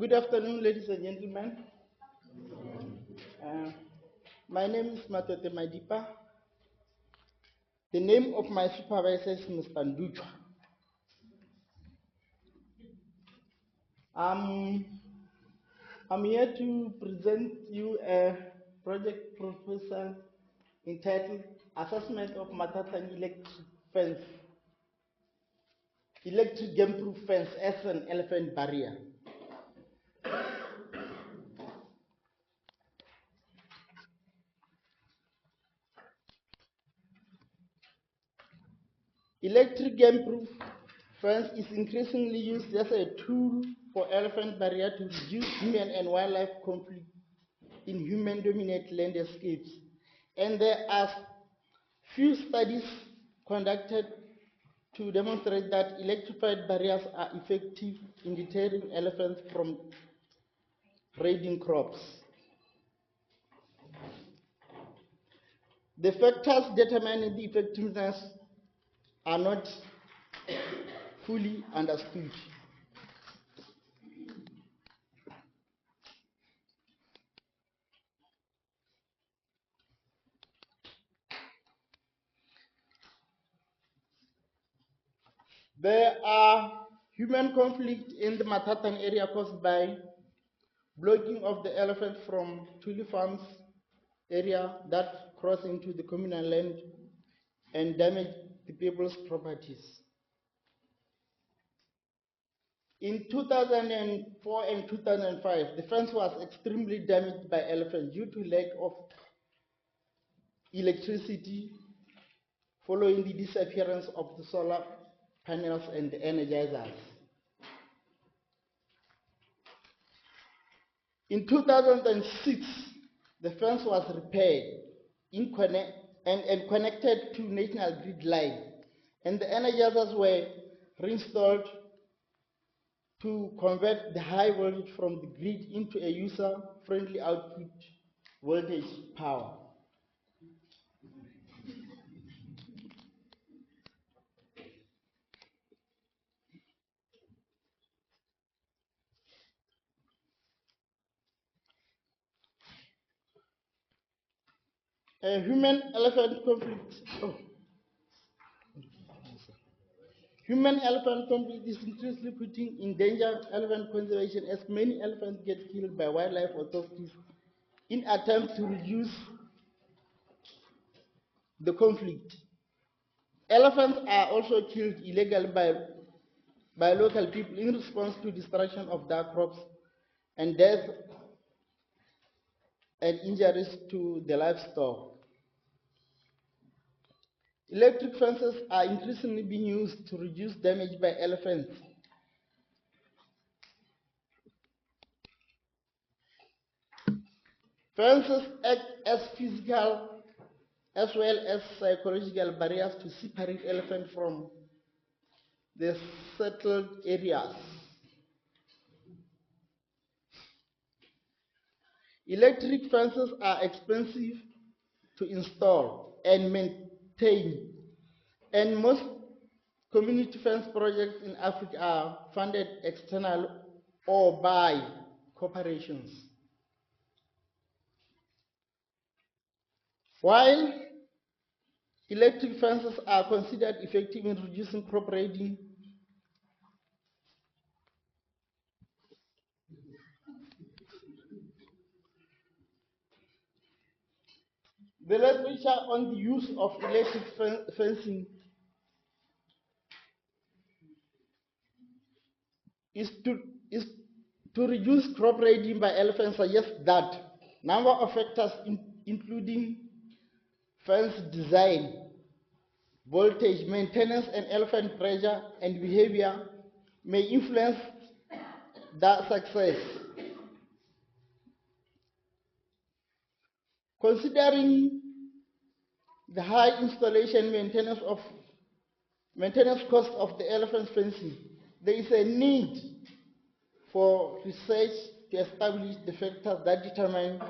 Good afternoon, ladies and gentlemen. My name is Mathathane Madipa. The name of my supervisor is Mr. Nduchwa. I'm here to present you a project proposal entitled Assessment of Mathathane Electric Game-Proof Fence as an Elephant Barrier. Electric game-proof fence is increasingly used as a tool for elephant barrier to reduce human and wildlife conflict in human-dominated landscapes. And there are few studies conducted to demonstrate that electrified barriers are effective in deterring elephants from raiding crops. The factors determining the effectiveness are not fully understood. There are human conflict in the Mathathane area caused by blocking of the elephant from Tuli Farms area that cross into the communal land and damage the people's properties. In 2004 and 2005, the fence was extremely damaged by elephants due to lack of electricity following the disappearance of the solar panels and the energizers. In 2006, the fence was repaired and connected to national grid line, and the energizers were reinstalled to convert the high voltage from the grid into a user-friendly output voltage power. A human-elephant conflict. Human-elephant conflict is increasingly putting in danger elephant conservation as many elephants get killed by wildlife authorities in attempts to reduce the conflict. Elephants are also killed illegally by local people in response to destruction of their crops and death and injuries to the livestock. Electric fences are increasingly being used to reduce damage by elephants. Fences act as physical as well as psychological barriers to separate elephants from the settled areas. Electric fences are expensive to install and maintain, and most community fence projects in Africa are funded externally or by corporations. While electric fences are considered effective in reducing crop raiding, the literature on the use of electric fencing is to reduce crop raiding by elephants suggests that number of factors including fence design, voltage, maintenance, and elephant pressure and behavior may influence the success. Considering the high installation maintenance cost of the elephant fencing, there is a need for research to establish the factors that determine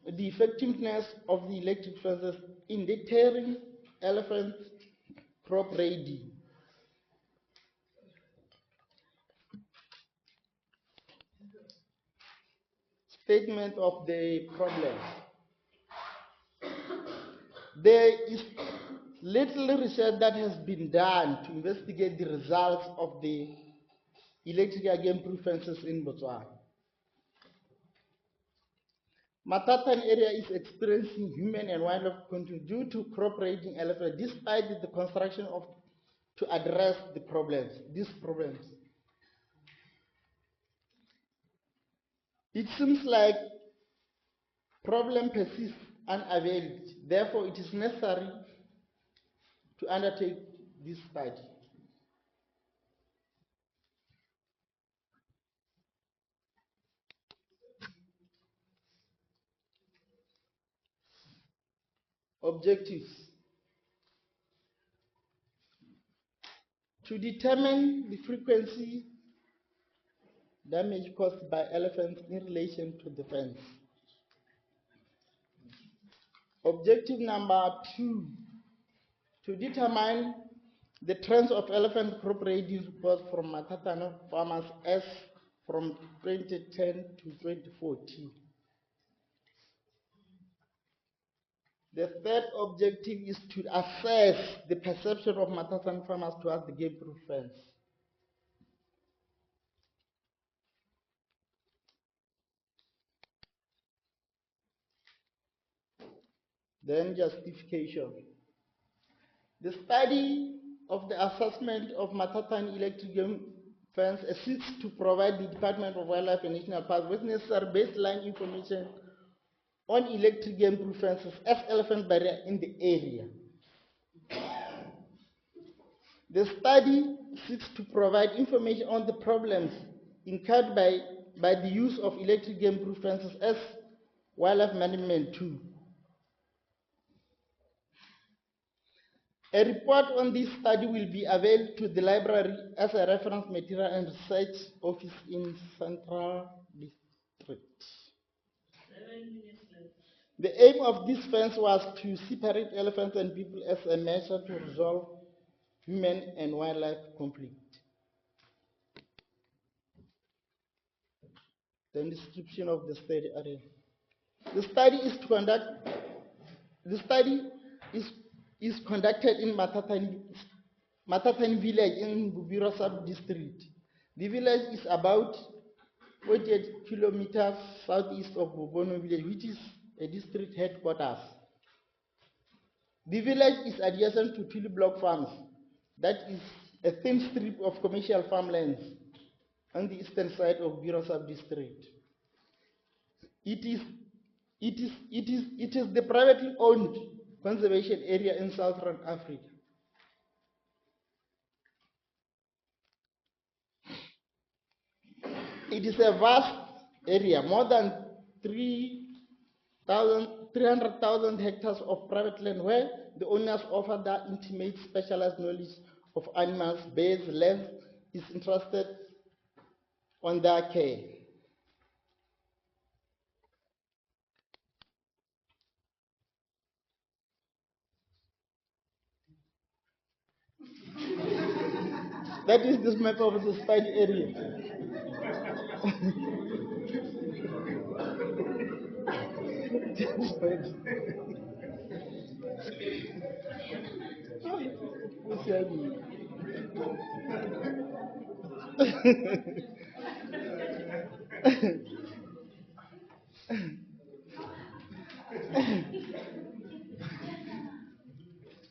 the effectiveness of the electric fences in deterring elephant crop raiding. Statement of the problem. There is little research that has been done to investigate the results of the electrical game-proof fences in Botswana. Mathathane area is experiencing human and wildlife conflict due to crop-raiding elephants, despite the construction to address these problems. It seems like problem persists unavailed. Therefore, it is necessary to undertake this study. Objectives: to determine the frequency damage caused by elephants in relation to the fence. Objective number 2, to determine the trends of elephant crop raiding reports from Mathathane farmers as from 2010 to 2014. The third objective is to assess the perception of Mathathane farmers towards the game-proof fence. Then justification. The study of the assessment of Mathathane Electric Game fence assists to provide the Department of Wildlife and National Parks with necessary baseline information on electric game-proof fences as elephant barrier in the area. The study seeks to provide information on the problems incurred by the use of electric game-proof fences as wildlife management tool. A report on this study will be available to the library as a reference material and research office in Central District. 7 minutes left. The aim of this fence was to separate elephants and people as a measure to resolve human and wildlife conflict. The description of the study area. The study is conducted in Mathathane village in Bubira sub-district. The village is about 48 kilometers southeast of Bobono village, which is a district headquarters. The village is adjacent to Tuli Block Farms, that is a thin strip of commercial farmlands on the eastern side of Bubira sub-district. It is the privately owned conservation area in Southern Africa. It is a vast area, more than 300,000 hectares of private land where the owners offer their intimate specialized knowledge of animals, birds, land is interested on their care. That is this map of the study area.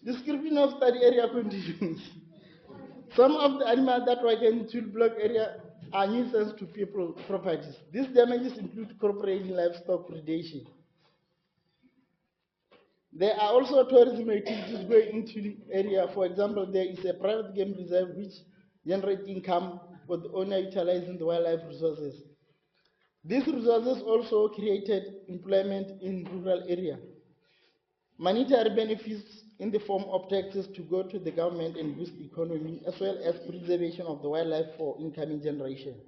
Description of study area conditions. Some of the animals that were in the Tuli Block area are nuisance to people properties. These damages include crop-raiding, livestock predation. There are also tourism activities going into the area. For example, there is a private game reserve which generates income for the owner utilizing the wildlife resources. These resources also created employment in rural area. Monetary benefits in the form of taxes to go to the government and boost the economy, as well as preservation of the wildlife for incoming generations.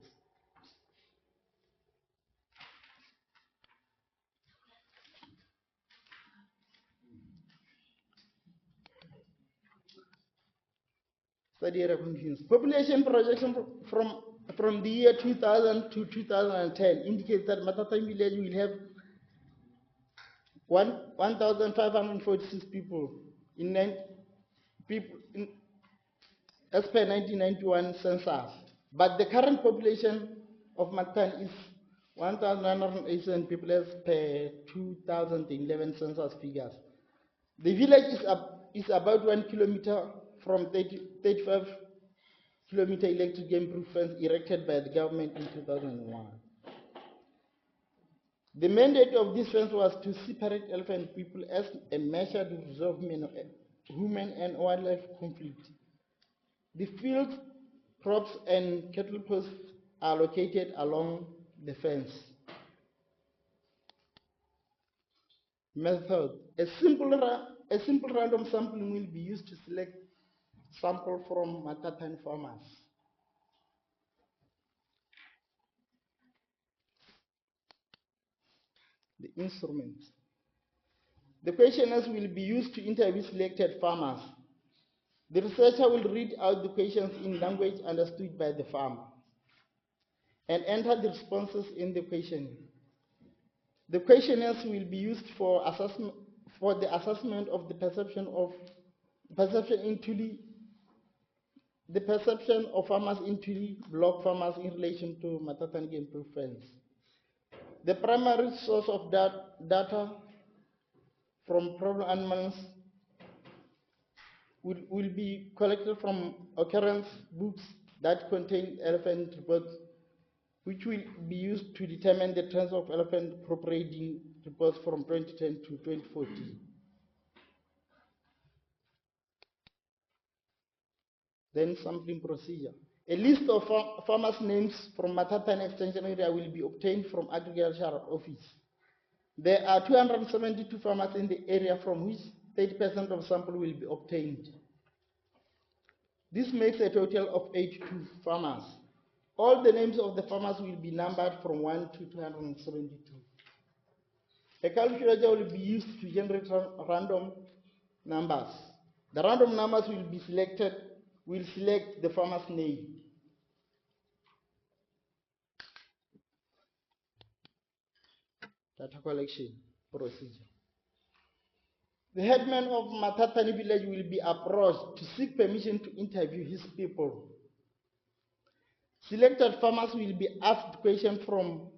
Study area conditions. Population projection from from the year 2000 to 2010 indicates that Mathathane village will have 1,546 people as per 1991 census. But the current population of Mathathane is 1,987 people as per 2011 census figures. The village is about 1 kilometer from 35 kilometer electric game proof fence erected by the government in 2001. The mandate of this fence was to separate elephant people as a measure to resolve human and wildlife conflict. The fields, crops, and cattle posts are located along the fence. Method: a simple random sampling will be used to select sample from Mathathane farmers. The instruments. The questionnaires will be used to interview selected farmers. The researcher will read out the questions in language understood by the farmer and enter the responses in the questionnaire. The questionnaires will be used for the assessment of the perception of farmers in Tuli block farmers in relation to Mathathane game proof fence. The primary source of data from problem animals will be collected from occurrence books that contain elephant reports, which will be used to determine the trends of elephant crop breeding reports from 2010 to 2014. Then sampling procedure. A list of farmers' names from Mathathane extension area will be obtained from agricultural office. There are 272 farmers in the area from which 30% of sample will be obtained. This makes a total of 82 farmers. All the names of the farmers will be numbered from 1 to 272. A calculator will be used to generate random numbers. The random numbers will select the farmer's name. Data collection procedure. The headman of Mathathane village will be approached to seek permission to interview his people. Selected farmers will be asked questions from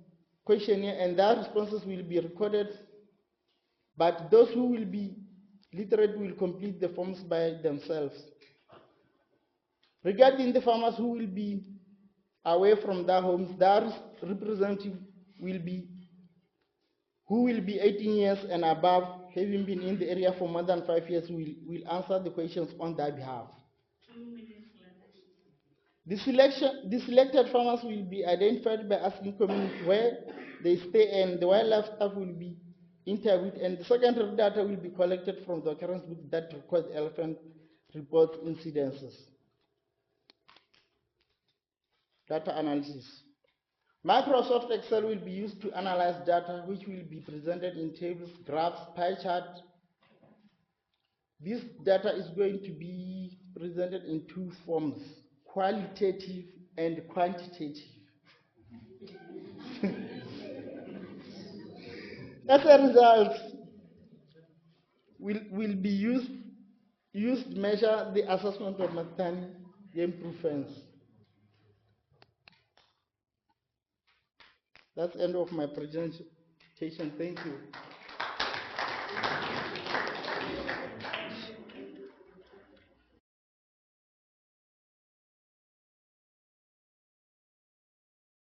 questionnaire and their responses will be recorded, but those who will be literate will complete the forms by themselves. Regarding the farmers who will be away from their homes, their representative who will be 18 years and above, having been in the area for more than 5 years, will answer the questions on their behalf. The selected farmers will be identified by asking community where they stay, and the wildlife staff will be interviewed, and the secondary data will be collected from the occurrence book that records elephant reports incidences. Data analysis. Microsoft Excel will be used to analyze data which will be presented in tables, graphs, pie charts. This data is going to be presented in two forms, qualitative and quantitative. As a result, will be used to measure the assessment of Mathathane game proof fence. That's the end of my presentation. Thank you.